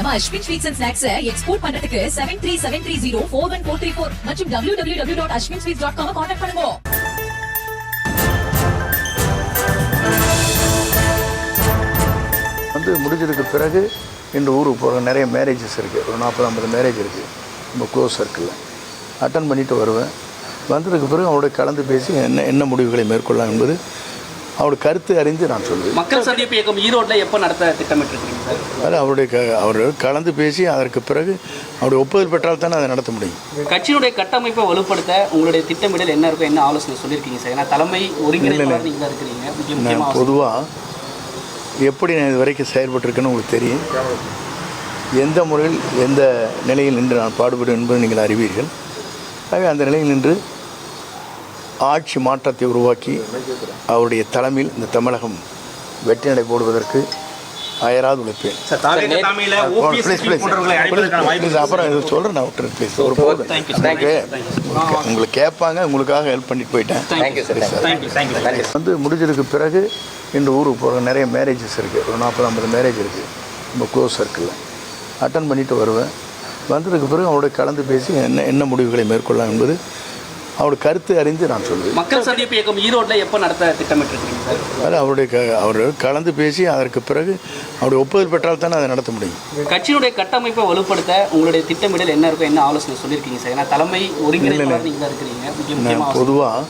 நம்ம Ashwin sweets and snacks export பண்றதுக்கு 7373041434 மற்றும் www.ashwinsweets.com கான்டாக்ட் பண்ணுங்க. முடிஞ்சதுக்கு பிறகு இந்த ஊருக்கு போகிற நிறைய மேரேஜஸ் இருக்குது. ஒரு 40-50 மேரேஜ் இருக்குது நம்ம க்ளோஸ் சர்க்கிளில். அட்டன் பண்ணிவிட்டு வருவேன். வந்ததுக்கு பிறகு அவருடைய கலந்து பேசி என்ன முடிவுகளை மேற்கொள்ளலாம் என்பது அவருடைய கருத்து அறிந்து நான் சொல்லுவேன். மக்கள் சந்திப்பு இயக்கம் ஈரோட்டில் எப்போ நடத்த திட்டமிட்டிருக்கீங்க சார்? அது அவர் கலந்து பேசி அதற்கு பிறகு அவருடைய ஒப்புதல் பெற்றால் தானே அதை நடத்த முடியும். கட்சியினுடைய கட்டமைப்பை வலுப்படுத்த உங்களுடைய திட்டமிடல் என்ன இருக்கும், என்ன ஆலோசனை சொல்லியிருக்கீங்க சார்? ஏன்னா தலைமை ஒருங்கிணைப்பாளர் நீங்கள் தான் இருக்கிறீங்க. நான் பொதுவாக எப்படி நான் இது வரைக்கும் செயல்பட்டிருக்கேன்னு உங்களுக்கு தெரியும். எந்த முறையில் எந்த நிலையில் நின்று நான் பாடுபடும் என்பது நீங்கள் அறிவீர்கள். ஆகவே அந்த நிலையில் நின்று ஆட்சி மாற்றத்தை உருவாக்கி அவருடைய தலைமையில் இந்த தமிழகம் வெற்றி நடை போடுவதற்கு அயராது உழைப்பேன். அப்புறம் இது சொல்கிறேன் நான் விட்டுறேன் ப்ளீஸ். ஒரு போதும் உங்களுக்கு கேட்பாங்க, உங்களுக்காக ஹெல்ப் பண்ணிட்டு போயிட்டேன். முடிஞ்சதுக்கு பிறகு இந்த ஊருக்கு போகிற நிறைய மேரேஜஸ் இருக்குது. ஒரு 40-50 மேரேஜ் இருக்குது நம்ம க்ளோஸ் சர்க்கிளில். அட்டன் பண்ணிவிட்டு வருவேன். வந்ததுக்கு பிறகு அவருடைய கலந்து பேசி என்ன முடிவுகளை மேற்கொள்ளலாம் என்பது அவருடைய கருத்து அறிந்து நான் சொல்லுவேன். மக்கள் சந்திப்பு இயக்கம் ஈரோட்டில் எப்போ நடத்த திட்டமிட்டிருக்கீங்க சார்? அது அவர் கலந்து பேசி அதற்கு பிறகு அவருடைய ஒப்புதல் பெற்றால் தானே அதை நடத்த முடியும். கட்சியினுடைய கட்டமைப்பை வலுப்படுத்த உங்களுடைய திட்டமிடல் என்ன இருக்கும், என்ன ஆலோசனை சொல்லியிருக்கீங்க சார்? ஏன்னா தலைமை ஒருங்கிணைப்பாளர் நீங்கள் தான் இருக்கிறீங்க. நான் பொதுவாக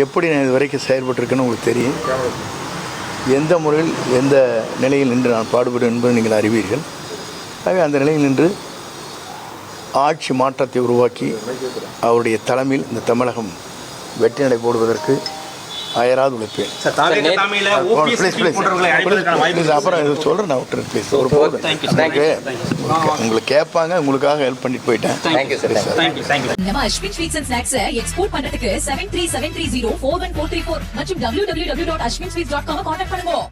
எப்படி நான் இது வரைக்கும் செயல்பட்டிருக்கேன்னு உங்களுக்கு தெரியும். எந்த முறையில் எந்த நிலையில் நின்று நான் பாடுபடும் என்பது நீங்கள் அறிவீர்கள். ஆகவே அந்த நிலையில் நின்று ஆட்சி மாற்றத்தை உருவாக்கி அவருடைய தலைமையில் இந்த தமிழகம் வெற்றி நடை போடுவதற்கு அயராது உழைப்பேன். அப்புறம் இது சொல்கிறேன் நான் விட்டுறேன் ப்ளீஸ். ஒரு போதும் உங்களுக்கு கேட்பாங்க, உங்களுக்காக ஹெல்ப் பண்ணிட்டு போயிட்டேன். நம்ம Ashwin sweets and snacks export பண்றதுக்கு 7373041434 மற்றும் www.ashwinsweets.com கான்டாக்ட் பண்ணுங்க.